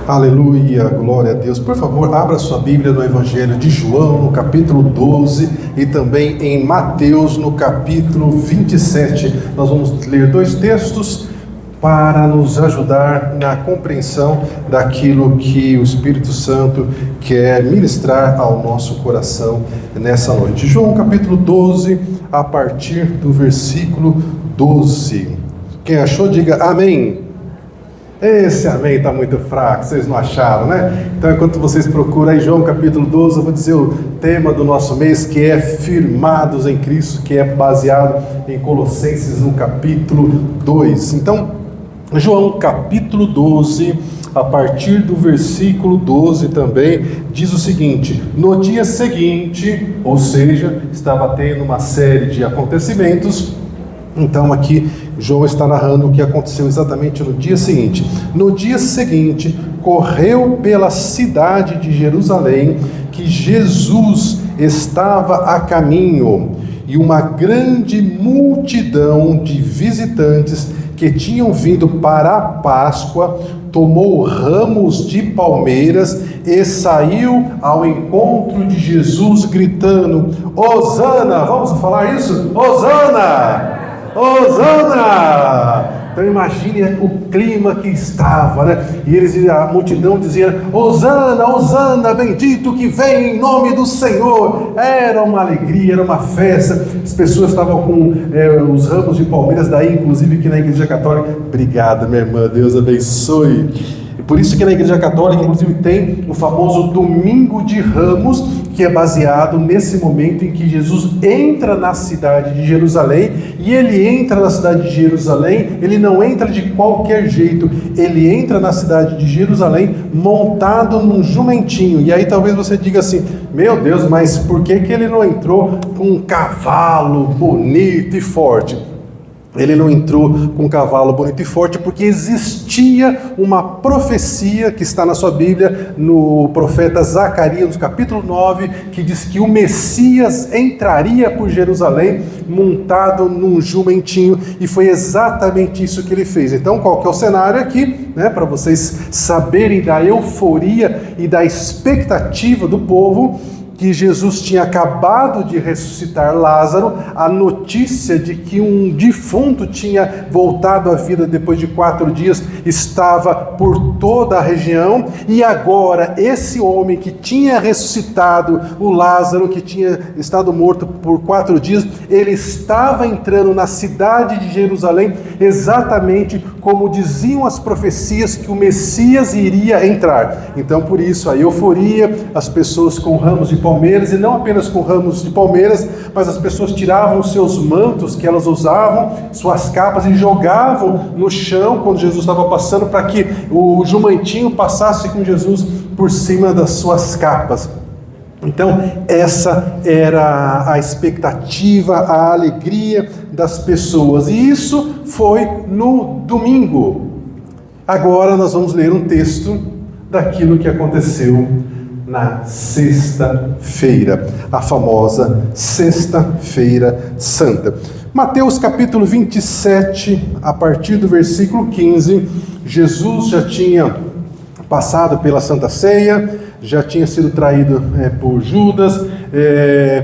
Aleluia, glória a Deus. Por favor, abra sua Bíblia no Evangelho de João, no capítulo 12, e também em Mateus, no capítulo 27. Nós vamos ler dois textos para nos ajudar na compreensão daquilo que o Espírito Santo quer ministrar ao nosso coração nessa noite. João, capítulo 12, a partir do versículo 12. Quem achou, diga amém. Esse amém está muito fraco, vocês não acharam, né? Então, enquanto vocês procuram aí João capítulo 12, eu vou dizer o tema do nosso mês, que é firmados em Cristo, que é baseado em Colossenses no capítulo 2. Então, João capítulo 12, a partir do versículo 12 também, diz o seguinte: no dia seguinte, ou seja, estava tendo uma série de acontecimentos. Então aqui João está narrando o que aconteceu exatamente no dia seguinte. No dia seguinte, correu pela cidade de Jerusalém que Jesus estava a caminho, e uma grande multidão de visitantes que tinham vindo para a Páscoa tomou ramos de palmeiras e saiu ao encontro de Jesus gritando: Hosana! Vamos falar isso? Hosana! Hosana! Então imagine o clima que estava, né? E a multidão dizia: Hosana, Hosana, bendito que vem em nome do Senhor. Era uma alegria, era uma festa. As pessoas estavam com os ramos de palmeiras, daí inclusive que na Igreja Católica. Obrigada, minha irmã, Deus abençoe. E por isso que na Igreja Católica, inclusive, tem o famoso Domingo de Ramos, que é baseado nesse momento em que Jesus entra na cidade de Jerusalém. E ele entra na cidade de Jerusalém, ele não entra de qualquer jeito, ele entra na cidade de Jerusalém montado num jumentinho. E aí talvez você diga assim: meu Deus, mas por que ele não entrou com um cavalo bonito e forte? Ele não entrou com um cavalo bonito e forte porque existia uma profecia que está na sua Bíblia, no profeta Zacarias, no capítulo 9, que diz que o Messias entraria por Jerusalém montado num jumentinho, e foi exatamente isso que ele fez. Então, qual que é o cenário aqui, né, para vocês saberem da euforia e da expectativa do povo? Que Jesus tinha acabado de ressuscitar Lázaro, a notícia de que um defunto tinha voltado à vida depois de 4 dias estava por toda a região, e agora esse homem que tinha ressuscitado o Lázaro, que tinha estado morto por 4 dias, ele estava entrando na cidade de Jerusalém, exatamente como diziam as profecias que o Messias iria entrar. Então, por isso, a euforia, as pessoas com ramos de palmeiras, e não apenas com ramos de palmeiras, mas as pessoas tiravam seus mantos que elas usavam, suas capas, e jogavam no chão quando Jesus estava passando, para que o jumentinho passasse com Jesus por cima das suas capas. Então, essa era a expectativa, a alegria das pessoas, e isso foi no domingo. Agora nós vamos ler um texto daquilo que aconteceu na sexta-feira, a famosa Sexta-feira Santa. Mateus capítulo 27, a partir do versículo 15, Jesus já tinha passado pela Santa Ceia, já tinha sido traído por Judas,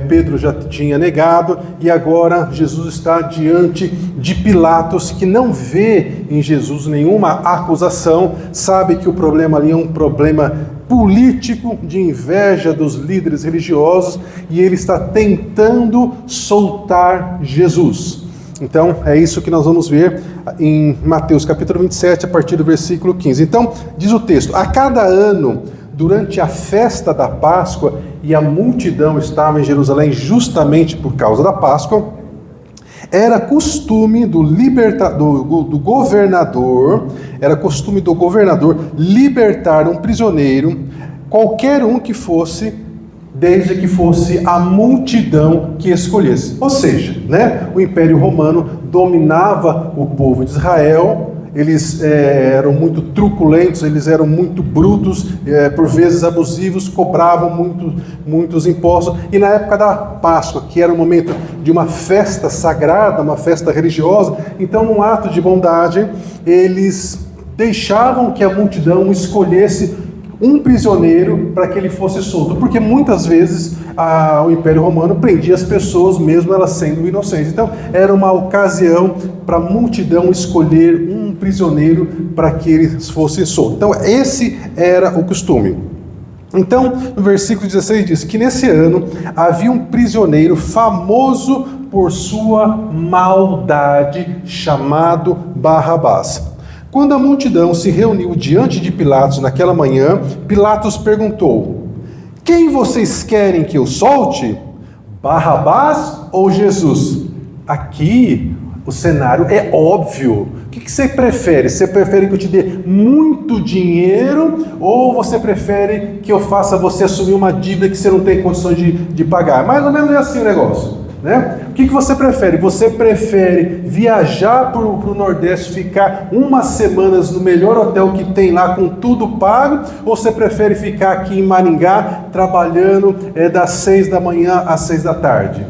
Pedro já tinha negado, e agora Jesus está diante de Pilatos, que não vê em Jesus nenhuma acusação, sabe que o problema ali é um problema político, de inveja dos líderes religiosos, e ele está tentando soltar Jesus. Então, é isso que nós vamos ver em Mateus capítulo 27, a partir do versículo 15. Então, diz o texto: a cada ano, durante a festa da Páscoa, e a multidão estava em Jerusalém justamente por causa da Páscoa, era costume do governador libertar um prisioneiro, qualquer um que fosse, desde que fosse a multidão que escolhesse. Ou seja, né, o Império Romano dominava o povo de Israel. Eles eram muito truculentos, eles eram muito brutos, por vezes abusivos, cobravam muitos impostos. E na época da Páscoa, que era um momento de uma festa sagrada, uma festa religiosa, então num ato de bondade, eles deixavam que a multidão escolhesse um prisioneiro para que ele fosse solto, porque muitas vezes o Império Romano prendia as pessoas mesmo elas sendo inocentes. Então era uma ocasião para a multidão escolher um prisioneiro para que ele fosse solto. Então esse era o costume. Então no versículo 16 diz que nesse ano havia um prisioneiro famoso por sua maldade, chamado Barrabás. Quando a multidão se reuniu diante de Pilatos naquela manhã, Pilatos perguntou: quem vocês querem que eu solte? Barrabás ou Jesus? Aqui o cenário é óbvio. O que você prefere? Você prefere que eu te dê muito dinheiro ou você prefere que eu faça você assumir uma dívida que você não tem condições de pagar? Mais ou menos é assim o negócio, né? O que você prefere? Você prefere viajar para o Nordeste, ficar umas semanas no melhor hotel que tem lá com tudo pago, ou você prefere ficar aqui em Maringá trabalhando das 6 da manhã às 6 da tarde?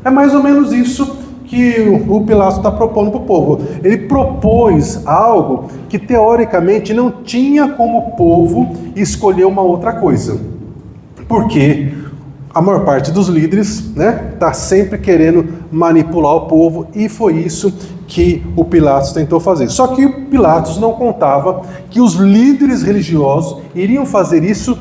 É mais ou menos isso que o Pilatos está propondo para o povo. Ele propôs algo que teoricamente não tinha como o povo escolher uma outra coisa. Por quê? A maior parte dos líderes, né, está sempre querendo manipular o povo, e foi isso que o Pilatos tentou fazer. Só que o Pilatos não contava que os líderes religiosos iriam fazer isso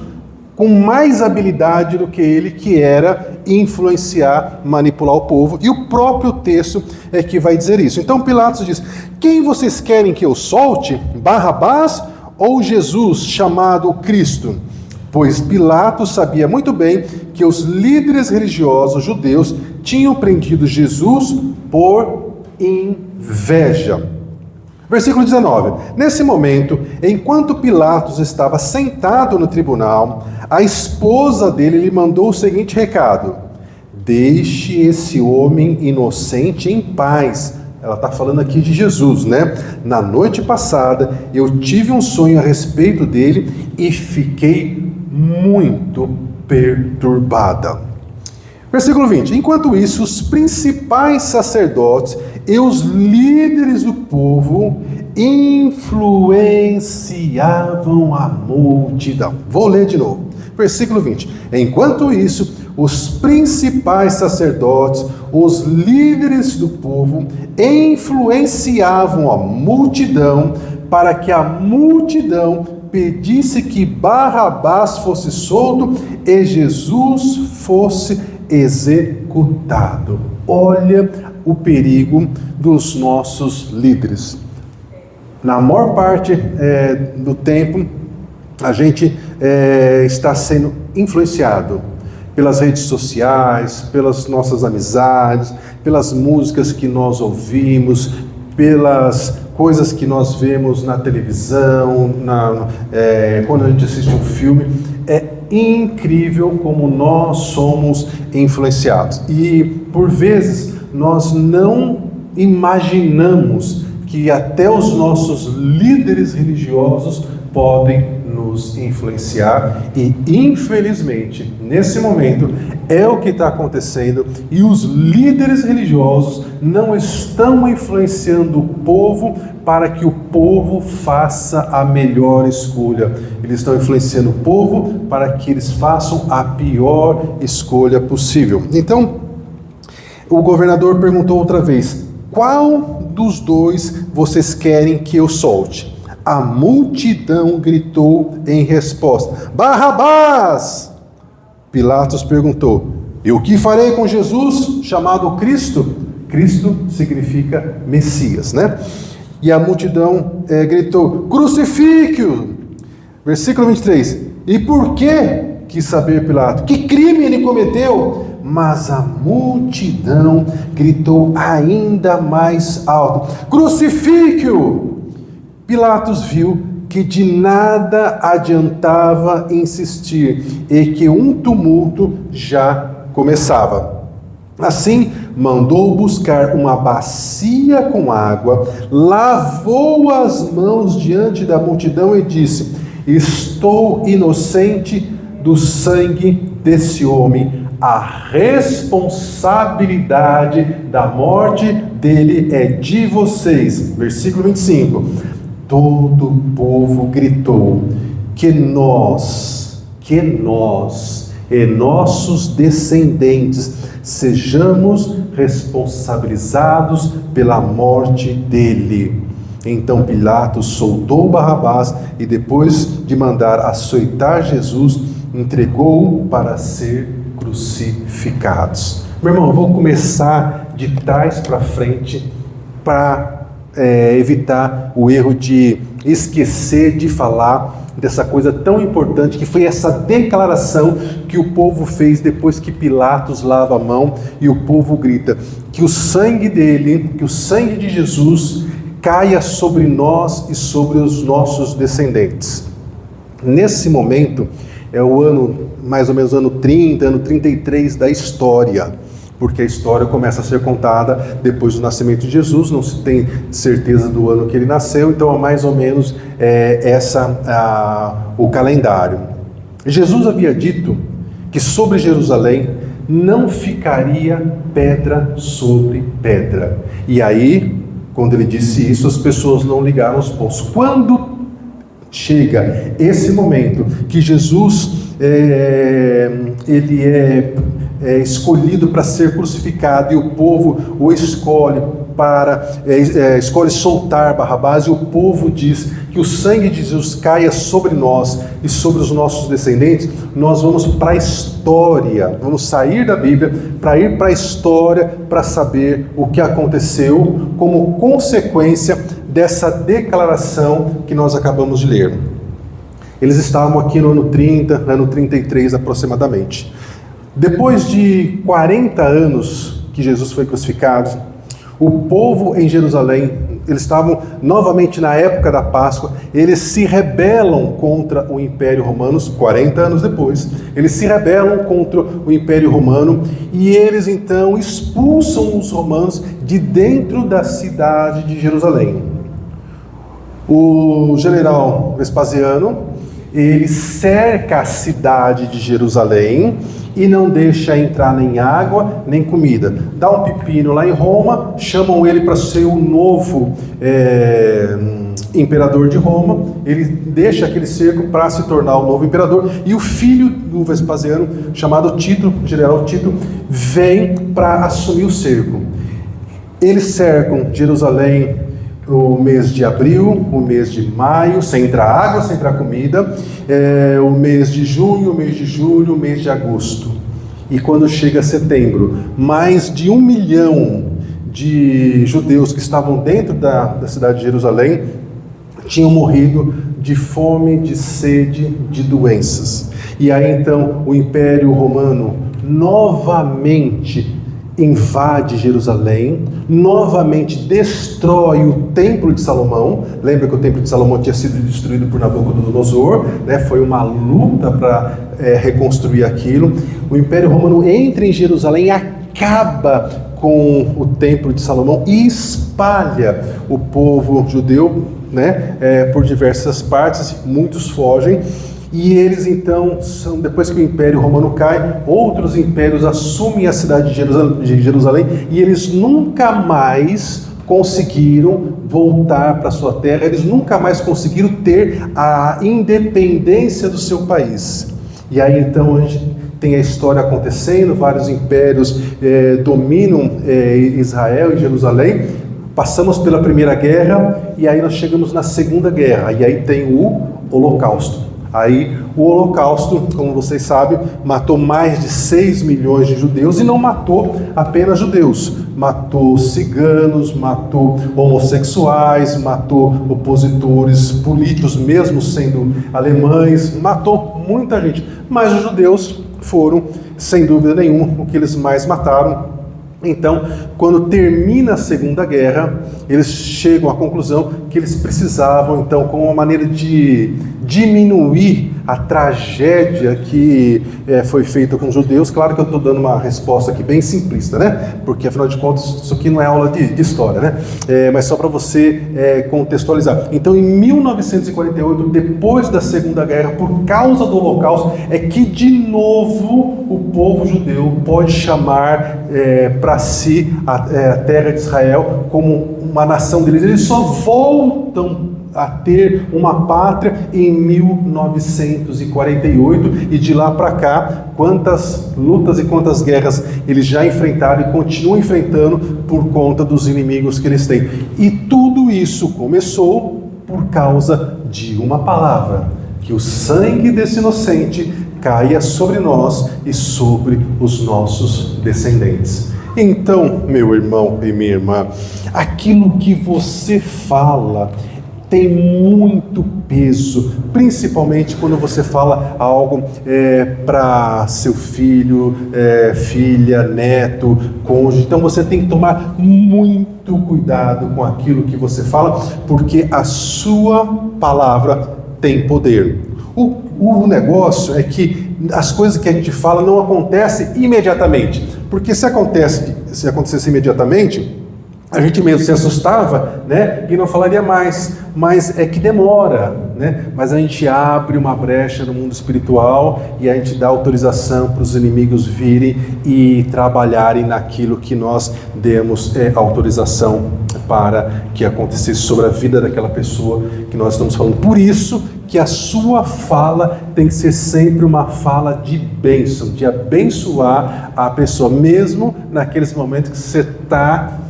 com mais habilidade do que ele, que era influenciar, manipular o povo, e o próprio texto é que vai dizer isso. Então Pilatos diz: quem vocês querem que eu solte? Barrabás ou Jesus, chamado Cristo? Pois Pilatos sabia muito bem que os líderes religiosos judeus tinham prendido Jesus por inveja. Versículo 19. Nesse momento, enquanto Pilatos estava sentado no tribunal, a esposa dele lhe mandou o seguinte recado: deixe esse homem inocente em paz. Ela está falando aqui de Jesus, né? Na noite passada, eu tive um sonho a respeito dele e fiquei muito perturbada. Versículo 20. Enquanto isso, os principais sacerdotes e os líderes do povo influenciavam a multidão. Vou ler de novo. Versículo 20. Enquanto isso, os principais sacerdotes, os líderes do povo influenciavam a multidão para que a multidão pedisse que Barrabás fosse solto e Jesus fosse executado. Olha o perigo dos nossos líderes. Na maior parte do tempo, a gente está sendo influenciado pelas redes sociais, pelas nossas amizades, pelas músicas que nós ouvimos, pelas coisas que nós vemos na televisão, quando a gente assiste um filme. É incrível como nós somos influenciados. E, por vezes, nós não imaginamos que até os nossos líderes religiosos podem nos influenciar, e infelizmente nesse momento é o que está acontecendo, e os líderes religiosos não estão influenciando o povo para que o povo faça a melhor escolha. Eles estão influenciando o povo para que eles façam a pior escolha possível. Então o governador perguntou outra vez: qual dos dois vocês querem que eu solte? A multidão gritou em resposta: Barrabás! Pilatos perguntou: e o que farei com Jesus, chamado Cristo? Cristo significa Messias, né? E a multidão gritou: crucifique-o! Versículo 23. E por que? Quis saber Pilatos. Que crime ele cometeu? Mas a multidão gritou ainda mais alto: crucifique-o! Pilatos viu que de nada adiantava insistir e que um tumulto já começava. Assim, mandou buscar uma bacia com água, lavou as mãos diante da multidão e disse: estou inocente do sangue desse homem. A responsabilidade da morte dele é de vocês. Versículo 25. todo o povo gritou: que nós e nossos descendentes sejamos responsabilizados pela morte dele. Então Pilatos soltou Barrabás e, depois de mandar açoitar Jesus, entregou-o para ser crucificado. Meu irmão, eu vou começar de trás para frente para evitar o erro de esquecer de falar dessa coisa tão importante que foi essa declaração que o povo fez depois que Pilatos lava a mão e o povo grita: que o sangue dele, que o sangue de Jesus caia sobre nós e sobre os nossos descendentes. Nesse momento, é o ano, mais ou menos ano 30, ano 33 da história, porque a história começa a ser contada depois do nascimento de Jesus, não se tem certeza do ano que ele nasceu, então é mais ou menos o calendário. Jesus havia dito que sobre Jerusalém não ficaria pedra sobre pedra. E aí, quando ele disse isso, as pessoas não ligaram os pontos. Quando chega esse momento que Jesus ele é escolhido para ser crucificado e o povo o escolhe escolhe soltar Barrabás, e o povo diz que o sangue de Jesus caia sobre nós e sobre os nossos descendentes, nós vamos para a história, vamos sair da Bíblia para ir para a história, para saber o que aconteceu como consequência dessa declaração que nós acabamos de ler. Eles estavam aqui no ano 30, ano 33 aproximadamente. Depois de 40 anos que Jesus foi crucificado, o povo em Jerusalém, eles estavam novamente na época da Páscoa, eles se rebelam contra o Império Romano, 40 anos depois, eles se rebelam contra o Império Romano e eles então expulsam os romanos de dentro da cidade de Jerusalém. O general Vespasiano, ele cerca a cidade de Jerusalém e não deixa entrar nem água, nem comida. Dá um pepino lá em Roma, chamam ele para ser o novo imperador de Roma, ele deixa aquele cerco para se tornar o novo imperador, e o filho do Vespasiano, chamado Tito, general Tito, vem para assumir o cerco. Eles cercam Jerusalém o mês de abril, o mês de maio, sem entrar água, sem entrar comida, o mês de junho, o mês de julho, o mês de agosto. E quando chega setembro, mais de 1 milhão de judeus que estavam dentro da cidade de Jerusalém tinham morrido de fome, de sede, de doenças. E aí então o Império Romano novamente invade Jerusalém, novamente destrói o Templo de Salomão. Lembra que o Templo de Salomão tinha sido destruído por Nabucodonosor, né? Foi uma luta para reconstruir aquilo. O Império Romano entra em Jerusalém, acaba com o Templo de Salomão e espalha o povo judeu, né? Por diversas partes, muitos fogem. E eles então, depois que o Império Romano cai, outros impérios assumem a cidade de Jerusalém e eles nunca mais conseguiram voltar para sua terra, eles nunca mais conseguiram ter a independência do seu país. E aí então a gente tem a história acontecendo, vários impérios dominam Israel e Jerusalém. Passamos pela Primeira Guerra e aí nós chegamos na Segunda Guerra, e aí tem o Holocausto. Aí o Holocausto, como vocês sabem, matou mais de 6 milhões de judeus, e não matou apenas judeus, matou ciganos, matou homossexuais, matou opositores políticos, mesmo sendo alemães, matou muita gente, mas os judeus foram, sem dúvida nenhuma, o que eles mais mataram. Então, quando termina a Segunda Guerra, eles chegam à conclusão que eles precisavam, então, como uma maneira de diminuir a tragédia que foi feita com os judeus. Claro que eu estou dando uma resposta aqui bem simplista, né? Porque, afinal de contas, isso aqui não é aula de história, né? Mas só para você contextualizar. Então, em 1948, depois da Segunda Guerra, por causa do Holocausto, é que, de novo, o povo judeu pode chamar para si a terra de Israel como uma nação deles. Eles só voltam a ter uma pátria em 1948, e de lá para cá, quantas lutas e quantas guerras eles já enfrentaram e continuam enfrentando por conta dos inimigos que eles têm. E tudo isso começou por causa de uma palavra: que o sangue desse inocente caia sobre nós e sobre os nossos descendentes. Então, meu irmão e minha irmã, aquilo que você fala tem muito peso, principalmente quando você fala algo para seu filho, filha, neto, cônjuge. Então você tem que tomar muito cuidado com aquilo que você fala, porque a sua palavra tem poder. O negócio é que as coisas que a gente fala não acontecem imediatamente, porque se acontecesse imediatamente, a gente mesmo se assustava, né, e não falaria mais, mas é que demora, né? Mas a gente abre uma brecha no mundo espiritual e a gente dá autorização para os inimigos virem e trabalharem naquilo que nós demos autorização para que acontecesse sobre a vida daquela pessoa que nós estamos falando. Por isso que a sua fala tem que ser sempre uma fala de bênção, de abençoar a pessoa, mesmo naqueles momentos que você está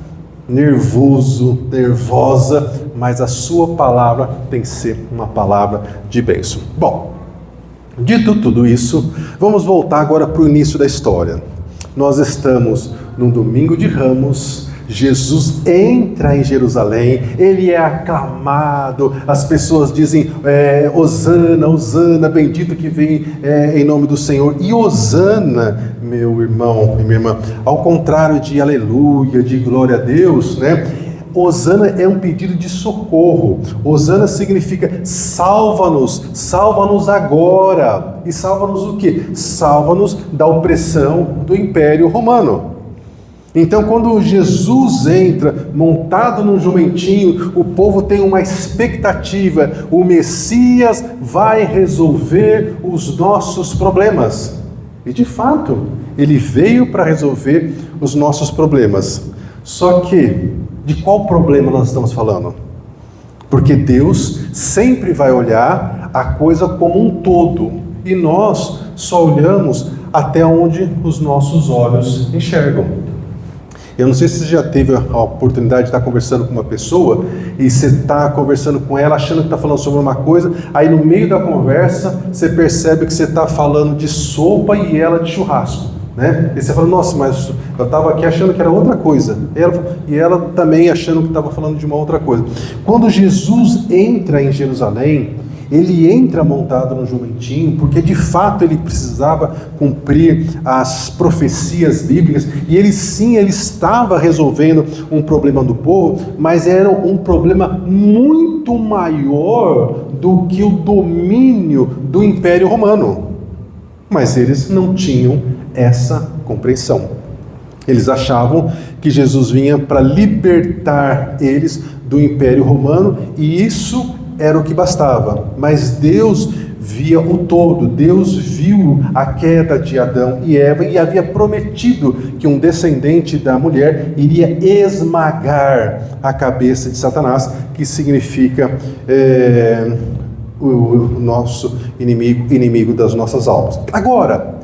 nervoso, nervosa, mas a sua palavra tem que ser uma palavra de bênção. Bom, dito tudo isso, vamos voltar agora para o início da história. Nós estamos no domingo de Ramos. Jesus entra em Jerusalém, ele é aclamado, as pessoas dizem Hosana, Hosana, bendito que vem em nome do Senhor. E Hosana, meu irmão e minha irmã, ao contrário de aleluia, de glória a Deus, né? Hosana é um pedido de socorro. Hosana significa salva-nos, salva-nos agora. E salva-nos o quê? Salva-nos da opressão do Império Romano. Então, quando Jesus entra montado num jumentinho, o povo tem uma expectativa: o Messias vai resolver os nossos problemas. E de fato, ele veio para resolver os nossos problemas. Só que, de qual problema nós estamos falando? Porque Deus sempre vai olhar a coisa como um todo, e nós só olhamos até onde os nossos olhos enxergam. Eu não sei se você já teve a oportunidade de estar conversando com uma pessoa e você está conversando com ela achando que está falando sobre uma coisa, aí no meio da conversa você percebe que você está falando de sopa e ela de churrasco, né? E você fala: nossa, mas eu estava aqui achando que era outra coisa. E ela também achando que estava falando de uma outra coisa. Quando Jesus entra em Jerusalém, ele entra montado no jumentinho, porque de fato ele precisava cumprir as profecias bíblicas, e ele estava resolvendo um problema do povo, mas era um problema muito maior do que o domínio do Império Romano. Mas eles não tinham essa compreensão. Eles achavam que Jesus vinha para libertar eles do Império Romano, e isso era o que bastava. Mas Deus via o todo. Deus viu a queda de Adão e Eva e havia prometido que um descendente da mulher iria esmagar a cabeça de Satanás, que significa o nosso inimigo das nossas almas. Agora,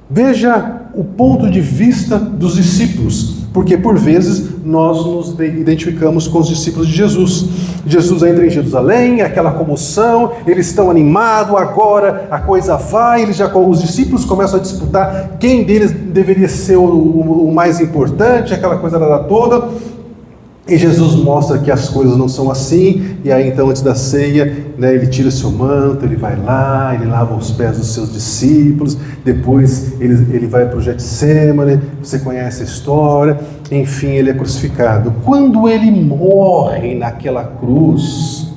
veja o ponto de vista dos discípulos, porque por vezes nós nos identificamos com os discípulos de Jesus. Jesus entra em Jerusalém, aquela comoção, eles estão animados, agora a coisa vai, os discípulos começam a disputar quem deles deveria ser o mais importante, aquela coisa toda. E Jesus mostra que as coisas não são assim, e aí então antes da ceia, né, ele tira o seu manto, ele vai lá, ele lava os pés dos seus discípulos, depois ele vai para o Getsêmani, você conhece a história, enfim, ele é crucificado. Quando ele morre naquela cruz,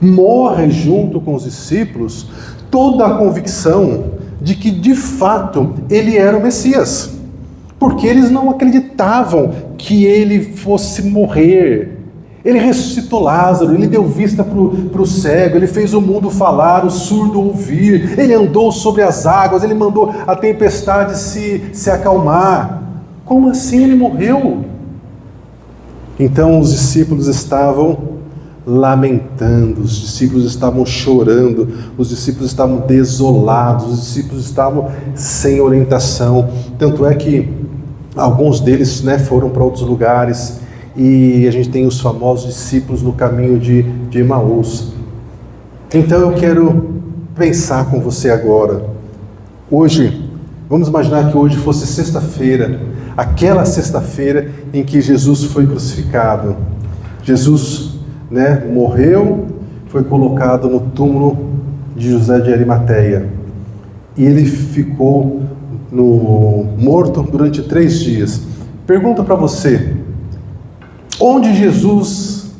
morre junto com os discípulos, toda a convicção de que de fato ele era o Messias, porque eles não acreditavam que ele fosse morrer. Ele ressuscitou Lázaro, ele deu vista para o cego, ele fez o mudo falar, o surdo ouvir, ele andou sobre as águas, ele mandou a tempestade se acalmar. Como assim ele morreu? Então os discípulos estavam lamentando, os discípulos estavam chorando, os discípulos estavam desolados, os discípulos estavam sem orientação. Tanto é que alguns deles, foram para outros lugares, e a gente tem os famosos discípulos no caminho de Emaús. Então eu quero pensar com você agora. Hoje, vamos imaginar que hoje fosse sexta-feira, aquela sexta-feira em que Jesus foi crucificado. Jesus, morreu, foi colocado no túmulo de José de Arimateia, e ele ficou morto durante 3 dias. Pergunta para você: onde Jesus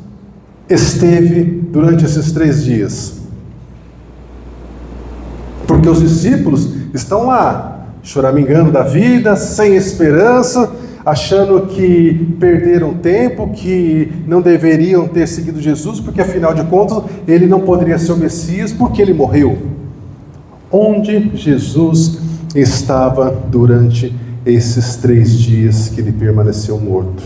esteve durante esses 3 dias? Porque os discípulos estão lá, choramingando da vida, sem esperança, achando que perderam tempo, que não deveriam ter seguido Jesus, porque afinal de contas ele não poderia ser o Messias, porque ele morreu. Onde Jesus estava durante esses 3 dias que ele permaneceu morto?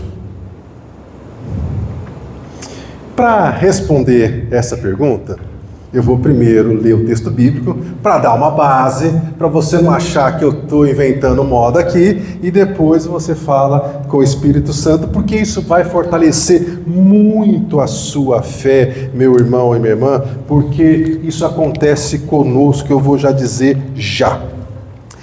Para responder essa pergunta, eu vou primeiro ler o texto bíblico para dar uma base, para você não achar que eu estou inventando moda aqui, e depois você fala com o Espírito Santo, porque isso vai fortalecer muito a sua fé, meu irmão e minha irmã, porque isso acontece conosco, eu vou já dizer já.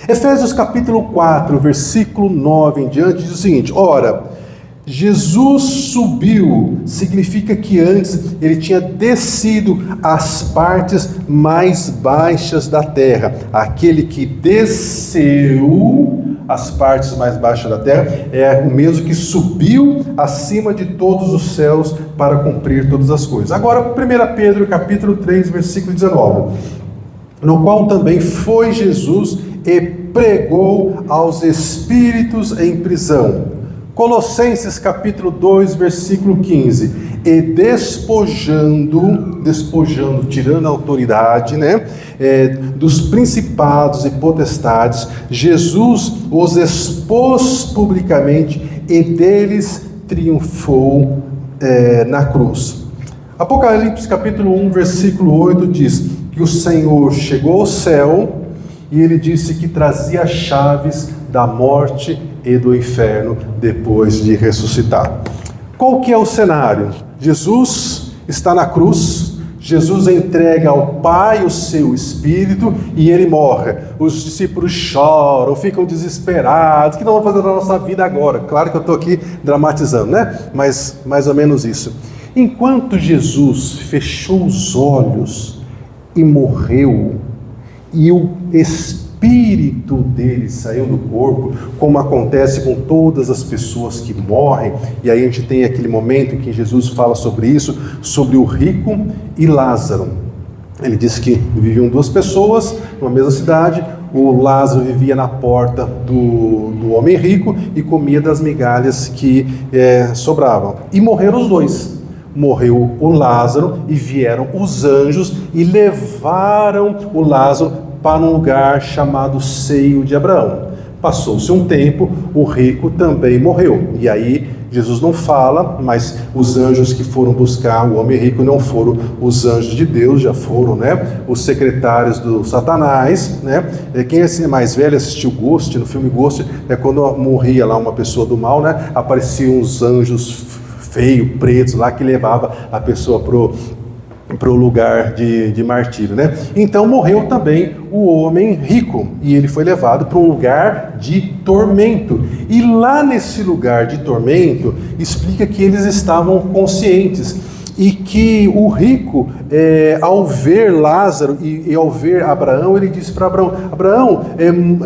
Efésios capítulo 4, versículo 9 em diante, diz o seguinte: ora, Jesus subiu, significa que antes ele tinha descido às partes mais baixas da terra. Aquele que desceu às partes mais baixas da terra é o mesmo que subiu acima de todos os céus para cumprir todas as coisas. Agora, 1 Pedro capítulo 3, versículo 19, no qual também foi Jesus e pregou aos espíritos em prisão. Colossenses capítulo 2, versículo 15, e despojando, tirando a autoridade, dos principados e potestades, Jesus os expôs publicamente e deles triunfou na cruz. Apocalipse capítulo 1, versículo 8 diz que o Senhor chegou ao céu e ele disse que trazia chaves da morte e do inferno depois de ressuscitar. Qual que é o cenário? Jesus está na cruz, Jesus entrega ao Pai o seu Espírito e ele morre. Os discípulos choram, ficam desesperados, o que nós vamos fazer na nossa vida agora? Claro que eu estou aqui dramatizando, mas mais ou menos isso. Enquanto Jesus fechou os olhos e morreu, e o espírito dele saiu do corpo, como acontece com todas as pessoas que morrem, e aí a gente tem aquele momento em que Jesus fala sobre isso, sobre o rico e Lázaro. Ele disse que viviam 2 pessoas numa mesma cidade, o Lázaro vivia na porta do homem rico e comia das migalhas que sobravam, e morreram os 2. Morreu o Lázaro e vieram os anjos e levaram o Lázaro para um lugar chamado Seio de Abraão. Passou-se um tempo, o rico também morreu. E aí Jesus não fala, mas os anjos que foram buscar o homem rico não foram os anjos de Deus, já foram, os secretários do Satanás, Quem é mais velho assistiu Ghost, no filme Ghost, quando morria lá uma pessoa do mal, apareciam os anjos feios, pretos lá, que levava a pessoa para o lugar de martírio, Então morreu também o homem rico, e ele foi levado para um lugar de tormento. E lá nesse lugar de tormento, explica que eles estavam conscientes, e que o rico, ao ver Lázaro e ao ver Abraão, ele disse para Abraão: Abraão,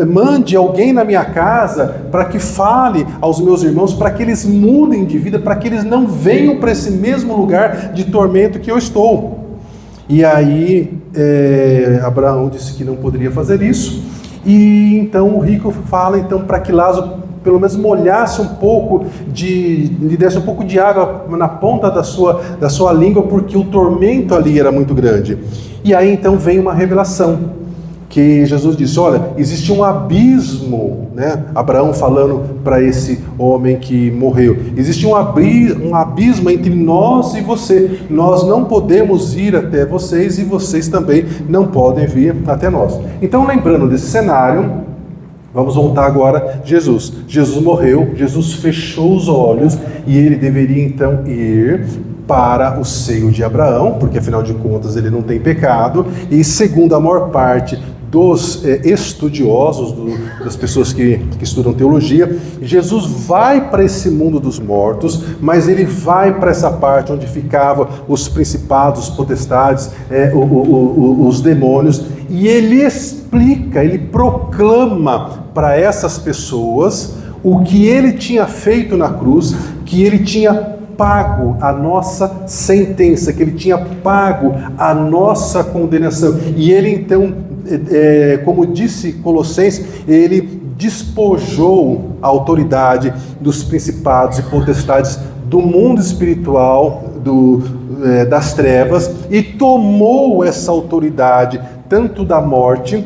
mande alguém na minha casa para que fale aos meus irmãos, para que eles mudem de vida, para que eles não venham para esse mesmo lugar de tormento que eu estou. E aí Abraão disse que não poderia fazer isso, e então o rico fala para que Lázaro pelo menos molhasse um pouco, lhe desse um pouco de água na ponta da sua língua, porque o tormento ali era muito grande. E aí então vem uma revelação, que Jesus disse, olha, existe um abismo, né? Abraão falando para esse homem que morreu, existe um abismo entre nós e você, nós não podemos ir até vocês e vocês também não podem vir até nós. Então, lembrando desse cenário, vamos voltar agora a Jesus. Jesus morreu, Jesus fechou os olhos e ele deveria então ir para o seio de Abraão, porque afinal de contas ele não tem pecado, e segundo a maior parte dos estudiosos, das pessoas que estudam teologia, Jesus vai para esse mundo dos mortos, mas ele vai para essa parte onde ficavam os principados, os potestades, os demônios, e ele explica, ele proclama para essas pessoas o que ele tinha feito na cruz, que ele tinha pago a nossa sentença, que ele tinha pago a nossa condenação. E ele então, como disse Colossenses, ele despojou a autoridade dos principados e potestades do mundo espiritual, das trevas, e tomou essa autoridade, tanto da morte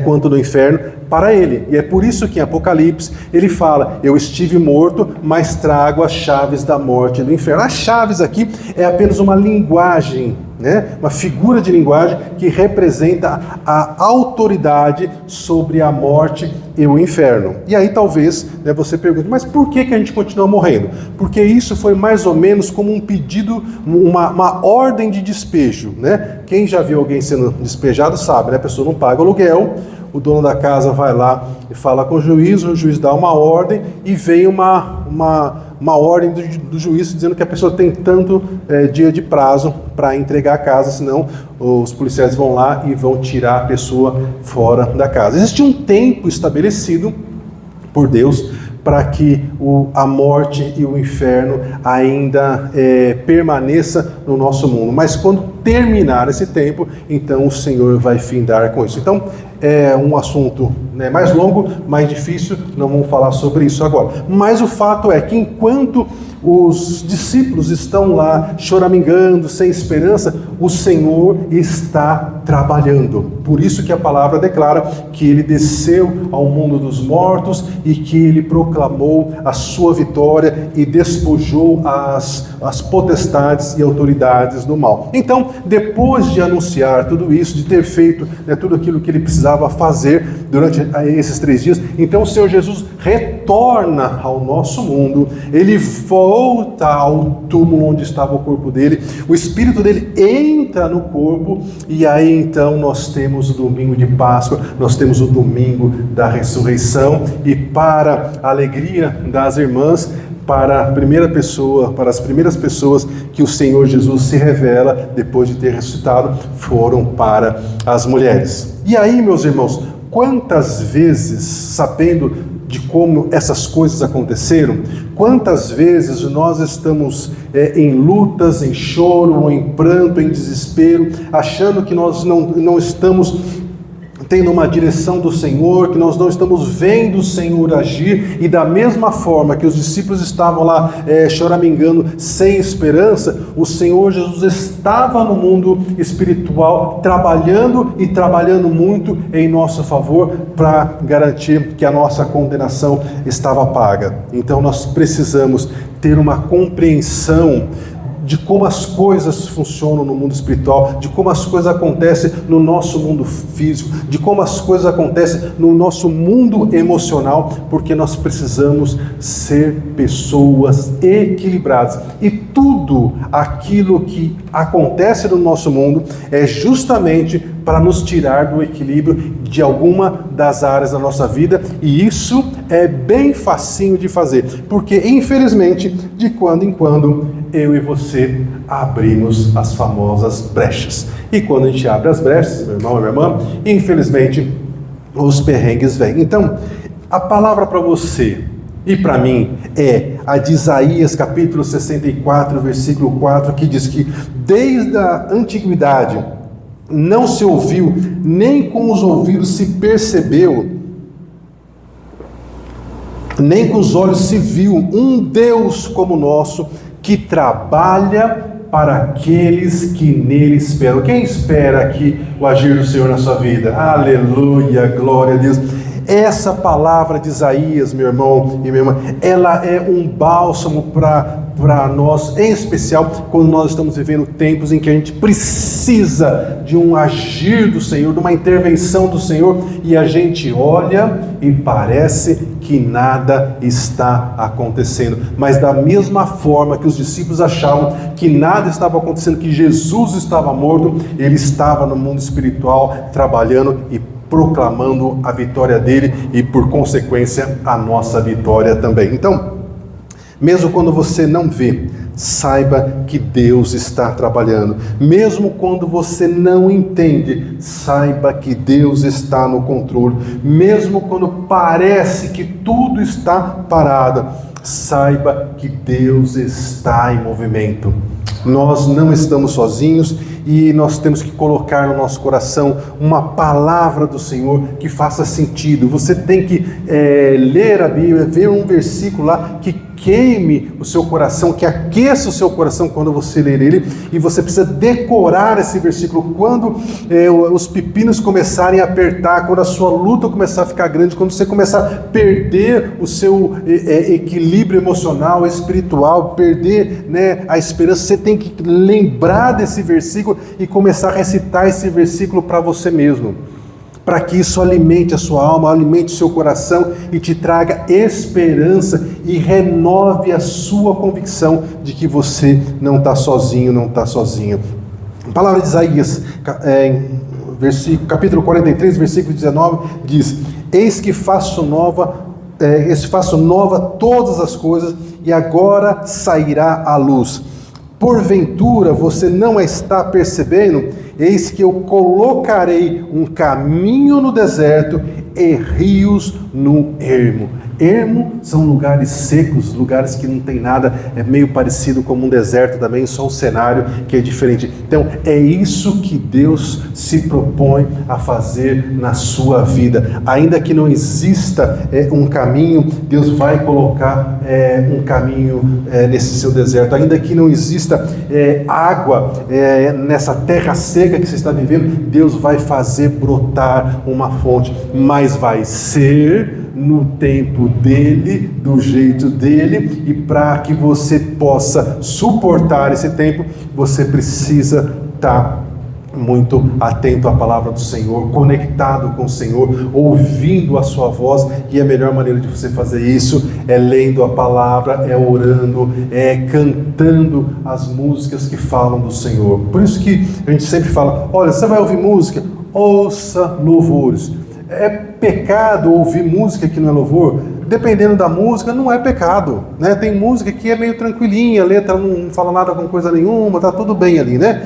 quanto do inferno, para ele. E é por isso que em Apocalipse ele fala, eu estive morto, mas trago as chaves da morte e do inferno. As chaves aqui é apenas uma linguagem, né? Uma figura de linguagem que representa a autoridade sobre a morte e o inferno. E aí talvez, né, você pergunte, mas por que a gente continua morrendo? Porque isso foi mais ou menos como um pedido, uma ordem de despejo, né? Quem já viu alguém sendo despejado sabe, né? A pessoa não paga o aluguel, o dono da casa vai lá e fala com o juiz dá uma ordem e vem uma ordem do juiz dizendo que a pessoa tem tanto dia de prazo para entregar a casa, senão os policiais vão lá e vão tirar a pessoa fora da casa. Existe um tempo estabelecido por Deus para que a morte e o inferno ainda permaneça no nosso mundo. Mas quando terminar esse tempo, então o Senhor vai findar com isso. Então, é um assunto, né, mais longo, mais difícil, não vamos falar sobre isso agora. Mas o fato é que enquanto os discípulos estão lá choramingando, sem esperança, o Senhor está trabalhando. Por isso que a palavra declara que ele desceu ao mundo dos mortos e que ele proclamou a sua vitória e despojou as potestades e autoridades do mal. Então, depois de anunciar tudo isso, de ter feito, né, tudo aquilo que ele precisava fazer durante esses 3 dias, então o Senhor Jesus retorna ao nosso mundo, ele volta ao túmulo onde estava o corpo dele, o Espírito dele entra no corpo, e aí então nós temos o domingo de Páscoa, nós temos o domingo da ressurreição, e para a alegria das irmãs, para as primeiras pessoas que o Senhor Jesus se revela depois de ter ressuscitado, foram para as mulheres. E aí, meus irmãos, quantas vezes, sabendo de como essas coisas aconteceram, quantas vezes nós estamos em lutas, em choro, em pranto, em desespero, achando que nós não estamos tendo uma direção do Senhor, que nós não estamos vendo o Senhor agir, e da mesma forma que os discípulos estavam lá choramingando sem esperança, o Senhor Jesus estava no mundo espiritual trabalhando e trabalhando muito em nosso favor para garantir que a nossa condenação estava paga. Então nós precisamos ter uma compreensão de como as coisas funcionam no mundo espiritual, de como as coisas acontecem no nosso mundo físico, de como as coisas acontecem no nosso mundo emocional, porque nós precisamos ser pessoas equilibradas. E tudo aquilo que acontece no nosso mundo é justamente para nos tirar do equilíbrio de alguma das áreas da nossa vida, e isso é bem facinho de fazer, porque infelizmente, de quando em quando, eu e você abrimos as famosas brechas. E quando a gente abre as brechas, meu irmão e minha irmã, infelizmente, os perrengues vêm. Então, a palavra para você e para mim é a de Isaías capítulo 64, versículo 4, que diz que desde a antiguidade não se ouviu, nem com os ouvidos se percebeu, nem com os olhos se viu um Deus como o nosso, que trabalha para aqueles que nele esperam. Quem espera aqui o agir do Senhor na sua vida? Aleluia, glória a Deus. Essa palavra de Isaías, meu irmão e minha irmã, ela é um bálsamo para nós, em especial quando nós estamos vivendo tempos em que a gente precisa de um agir do Senhor, de uma intervenção do Senhor, e a gente olha e parece que nada está acontecendo. Mas da mesma forma que os discípulos achavam que nada estava acontecendo, que Jesus estava morto, ele estava no mundo espiritual trabalhando e proclamando a vitória dele e, por consequência, a nossa vitória também. Então, mesmo quando você não vê, saiba que Deus está trabalhando. Mesmo quando você não entende, saiba que Deus está no controle. Mesmo quando parece que tudo está parado, saiba que Deus está em movimento. Nós não estamos sozinhos e nós temos que colocar no nosso coração uma palavra do Senhor que faça sentido. Você tem que ler a Bíblia, ver um versículo lá que queime o seu coração, que aqueça o seu coração quando você ler ele, e você precisa decorar esse versículo quando os pepinos começarem a apertar, quando a sua luta começar a ficar grande, quando você começar a perder o seu equilíbrio emocional, espiritual, perder, a esperança. Você tem que lembrar desse versículo e começar a recitar esse versículo para você mesmo, para que isso alimente a sua alma, alimente o seu coração e te traga esperança e renove a sua convicção de que você não está sozinho, não está sozinho. A palavra de Isaías, capítulo 43, versículo 19, diz: Eis que faço nova todas as coisas, e agora sairá a luz. Porventura você não a está percebendo? Eis que eu colocarei um caminho no deserto e rios no ermo. Ermo são lugares secos, lugares que não tem nada, é meio parecido como um deserto também, só o cenário que é diferente. Então é isso que Deus se propõe a fazer na sua vida. Ainda que não exista um caminho, Deus vai colocar um caminho nesse seu deserto. Ainda que não exista água nessa terra seca que você está vivendo, Deus vai fazer brotar uma fonte, mas vai ser no tempo dele, do jeito dele, e para que você possa suportar esse tempo, você precisa estar muito atento à palavra do Senhor, conectado com o Senhor, ouvindo a sua voz, e a melhor maneira de você fazer isso é lendo a palavra, é orando, é cantando as músicas que falam do Senhor. Por isso que a gente sempre fala: olha, você vai ouvir música? Ouça louvores. É pecado ouvir música que não é louvor? Dependendo da música, não é pecado, né? Tem música que é meio tranquilinha, a letra não fala nada com coisa nenhuma, tá tudo bem ali, né?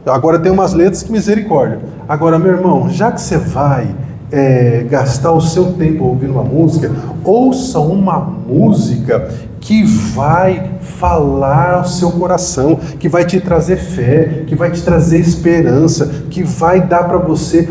Agora tem umas letras que misericórdia. Agora, meu irmão, já que você vai gastar o seu tempo ouvindo uma música, ouça uma música que vai falar ao seu coração, que vai te trazer fé, que vai te trazer esperança, que vai dar para você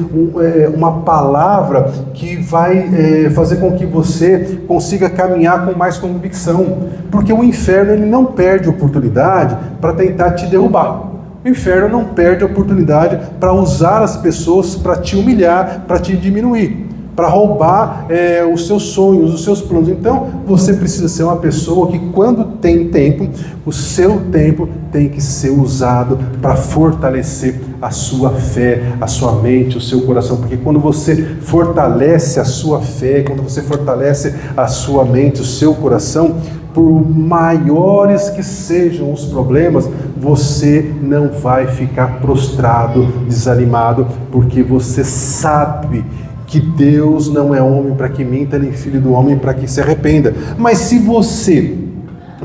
uma palavra que vai fazer com que você consiga caminhar com mais convicção, porque o inferno ele não perde oportunidade para tentar te derrubar. O inferno não perde oportunidade para usar as pessoas para te humilhar, para te diminuir, para roubar os seus sonhos, os seus planos. Então, você precisa ser uma pessoa que, quando tem tempo, o seu tempo tem que ser usado para fortalecer a sua fé, a sua mente, o seu coração. Porque quando você fortalece a sua fé, quando você fortalece a sua mente, o seu coração, por maiores que sejam os problemas, você não vai ficar prostrado, desanimado, porque você sabe que Deus não é homem para que minta, nem filho do homem para que se arrependa. Mas se você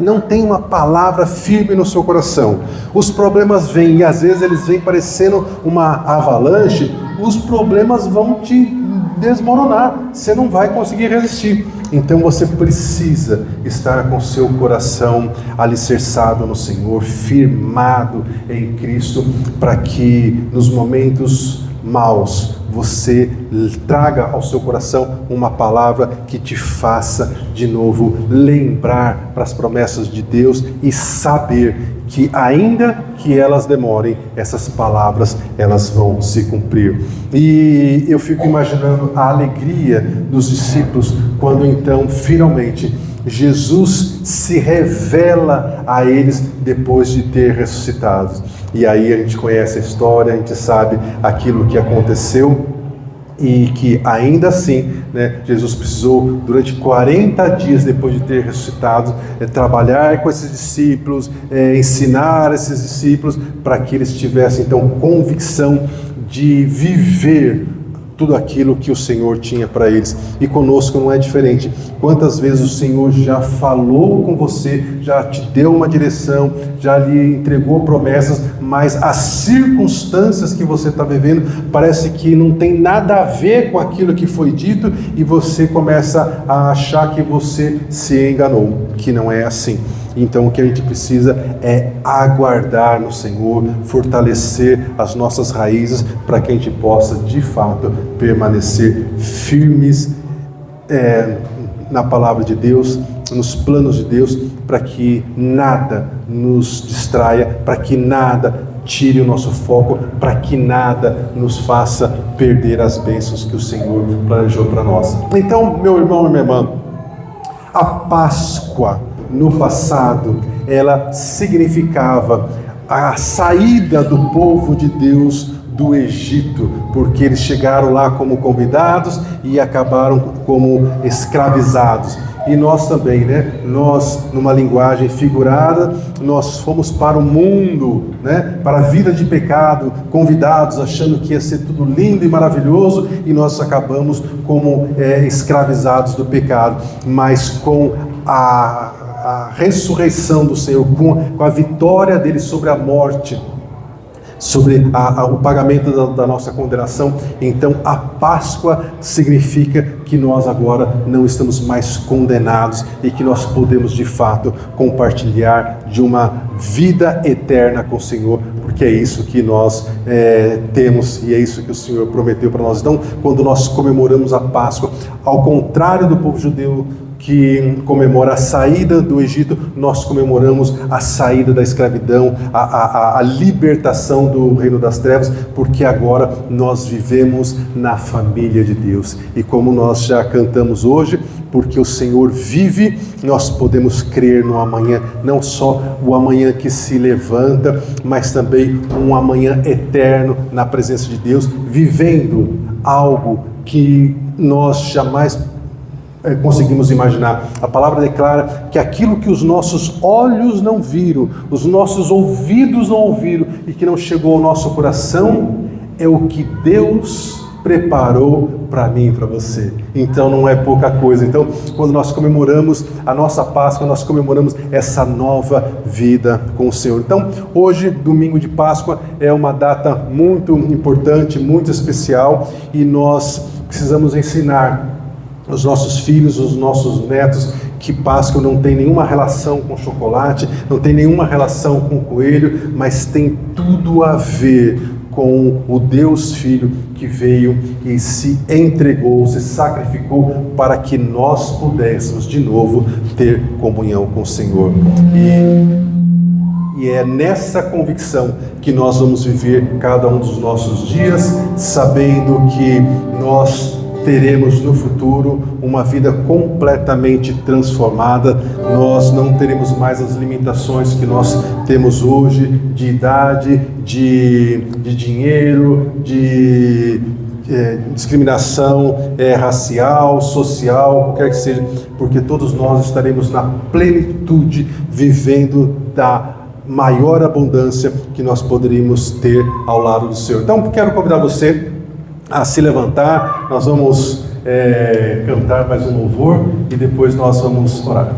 não tem uma palavra firme no seu coração, os problemas vêm, e às vezes eles vêm parecendo uma avalanche, os problemas vão te desmoronar, você não vai conseguir resistir. Então você precisa estar com seu coração alicerçado no Senhor, firmado em Cristo, para que nos momentos maus você traga ao seu coração uma palavra que te faça de novo lembrar para as promessas de Deus e saber que ainda que elas demorem, essas palavras elas vão se cumprir. E eu fico imaginando a alegria dos discípulos quando então finalmente Jesus se revela a eles depois de ter ressuscitado. E aí a gente conhece a história, a gente sabe aquilo que aconteceu e que ainda assim, né, Jesus precisou durante 40 dias depois de ter ressuscitado, trabalhar com esses discípulos, ensinar esses discípulos para que eles tivessem então convicção de viver tudo aquilo que o Senhor tinha para eles. E conosco não é diferente. Quantas vezes o Senhor já falou com você, já te deu uma direção, já lhe entregou promessas, mas as circunstâncias que você está vivendo parece que não tem nada a ver com aquilo que foi dito e você começa a achar que você se enganou, que não é assim. Então o que a gente precisa é aguardar no Senhor, fortalecer as nossas raízes para que a gente possa de fato permanecer firmes na palavra de Deus, nos planos de Deus, para que nada nos distraia, para que nada tire o nosso foco, para que nada nos faça perder as bênçãos que o Senhor planejou para nós. Então, meu irmão e minha irmã, a Páscoa no passado, ela significava a saída do povo de Deus do Egito, porque eles chegaram lá como convidados e acabaram como escravizados. E nós também, né? Nós, numa linguagem figurada, nós fomos para o mundo, né? Para a vida de pecado, convidados, achando que ia ser tudo lindo e maravilhoso, e nós acabamos como escravizados do pecado. Mas com a ressurreição do Senhor, com a vitória dele sobre a morte, sobre o pagamento da nossa condenação, então a Páscoa significa que nós agora não estamos mais condenados e que nós podemos de fato compartilhar de uma vida eterna com o Senhor, porque é isso que nós temos e é isso que o Senhor prometeu para nós. Então, quando nós comemoramos a Páscoa, ao contrário do povo judeu que comemora a saída do Egito, nós comemoramos a saída da escravidão, a libertação do reino das trevas, porque agora nós vivemos na família de Deus. E como nós já cantamos hoje, porque o Senhor vive, nós podemos crer no amanhã, não só o amanhã que se levanta, mas também um amanhã eterno na presença de Deus, vivendo algo que nós jamais conseguimos imaginar. A palavra declara que aquilo que os nossos olhos não viram, os nossos ouvidos não ouviram e que não chegou ao nosso coração, é o que Deus preparou para mim e para você. Então não é pouca coisa. Então, quando nós comemoramos a nossa Páscoa, nós comemoramos essa nova vida com o Senhor. Então, hoje, domingo de Páscoa, é uma data muito importante, muito especial, e nós precisamos ensinar os nossos filhos, os nossos netos, que Páscoa não tem nenhuma relação com chocolate, não tem nenhuma relação com coelho, mas tem tudo a ver com o Deus Filho que veio e se entregou, se sacrificou para que nós pudéssemos de novo ter comunhão com o Senhor. E é nessa convicção que nós vamos viver cada um dos nossos dias, sabendo que nós teremos no futuro uma vida completamente transformada. Nós não teremos mais as limitações que nós temos hoje, de idade, de dinheiro, de discriminação racial, social, qualquer que seja, porque todos nós estaremos na plenitude, vivendo da maior abundância que nós poderíamos ter ao lado do Senhor. Então, quero convidar você a se levantar. Nós vamos cantar mais um louvor e depois nós vamos orar.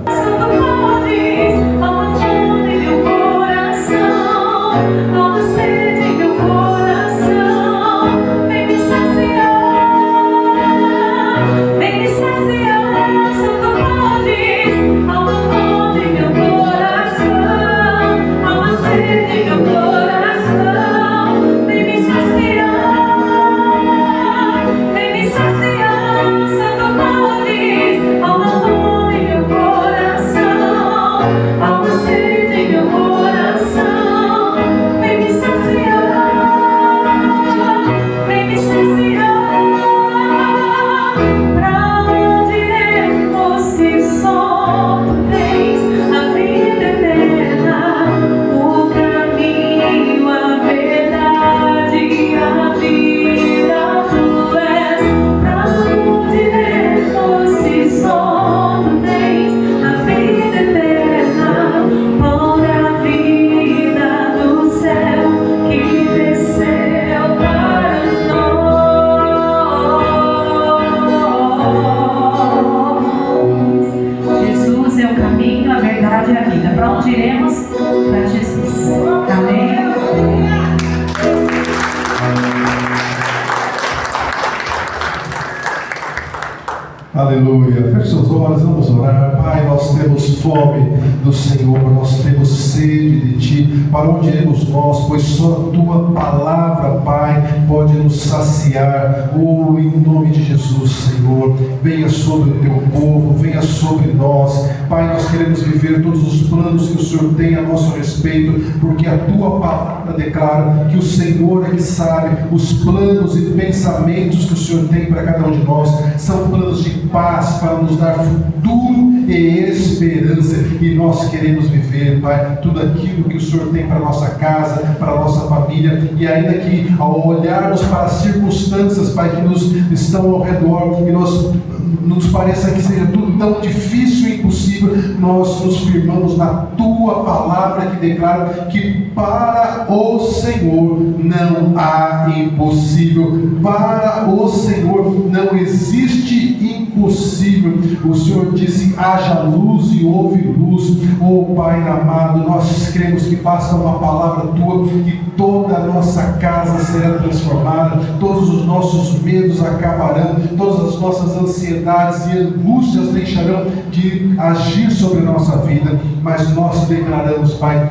Aleluia. Feche seus olhos, vamos orar. Pai, nós temos fome do Senhor, nós temos sede de Ti. Para onde iremos nós? Pois só a Tua palavra, Pai, pode nos saciar. Oh, em nome de Jesus, Senhor, venha sobre o Teu povo, venha sobre nós. Pai, nós queremos viver todos os planos que o Senhor tem a nosso respeito, porque a Tua palavra declara que o Senhor é que sabe os planos e pensamentos que o Senhor tem para cada um de nós. São planos de paz, para nos dar futuro e esperança, e nós queremos viver, Pai, tudo aquilo que o Senhor tem para a nossa casa, para a nossa família, e ainda que ao olharmos para as circunstâncias, Pai, que nos estão ao redor, e nos pareça que seja tudo tão difícil e impossível, nós nos firmamos na Tua palavra que declara que para o Senhor não há impossível, para o Senhor não existe impossível. O Senhor disse: haja luz e houve luz. Oh Pai amado, nós cremos que basta uma palavra Tua e toda a nossa casa será transformada, todos os nossos medos acabarão, todas as nossas ansiedades e angústias deixarão de agir sobre a nossa vida. Mas nós declaramos, Pai,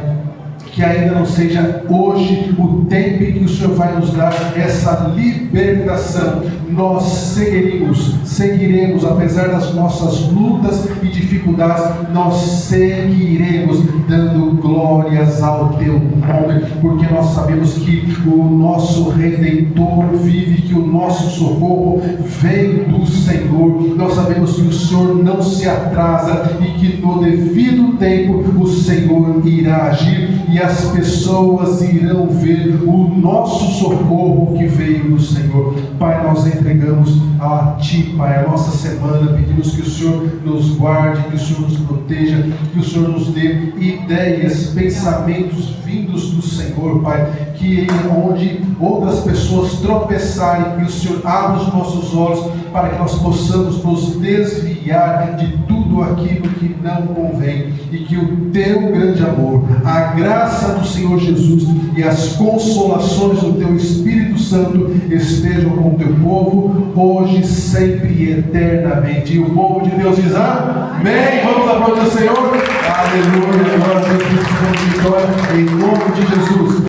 que ainda não seja hoje o tempo em que o Senhor vai nos dar essa libertação. Nós seguiremos, apesar das nossas lutas e dificuldades, nós seguiremos dando glórias ao Teu nome, porque nós sabemos que o nosso Redentor vive, que o nosso socorro vem do Senhor. Nós sabemos que o Senhor não se atrasa e que no devido tempo o Senhor irá agir e as pessoas irão ver o nosso socorro que veio do Senhor. Pai, nós entregamos a Ti, Pai, a nossa semana, pedimos que o Senhor nos guarde, que o Senhor nos proteja, que o Senhor nos dê ideias, pensamentos vindos do Senhor, Pai, que onde outras pessoas tropeçarem, que o Senhor abra os nossos olhos para que nós possamos nos desviar de tudo aquilo que não convém, e que o Teu grande amor, a graça do Senhor Jesus e as consolações do Teu Espírito Santo estejam com o Teu povo, hoje, sempre e eternamente. E o povo de Deus diz amém. Vamos aplaudir o Senhor. Aleluia.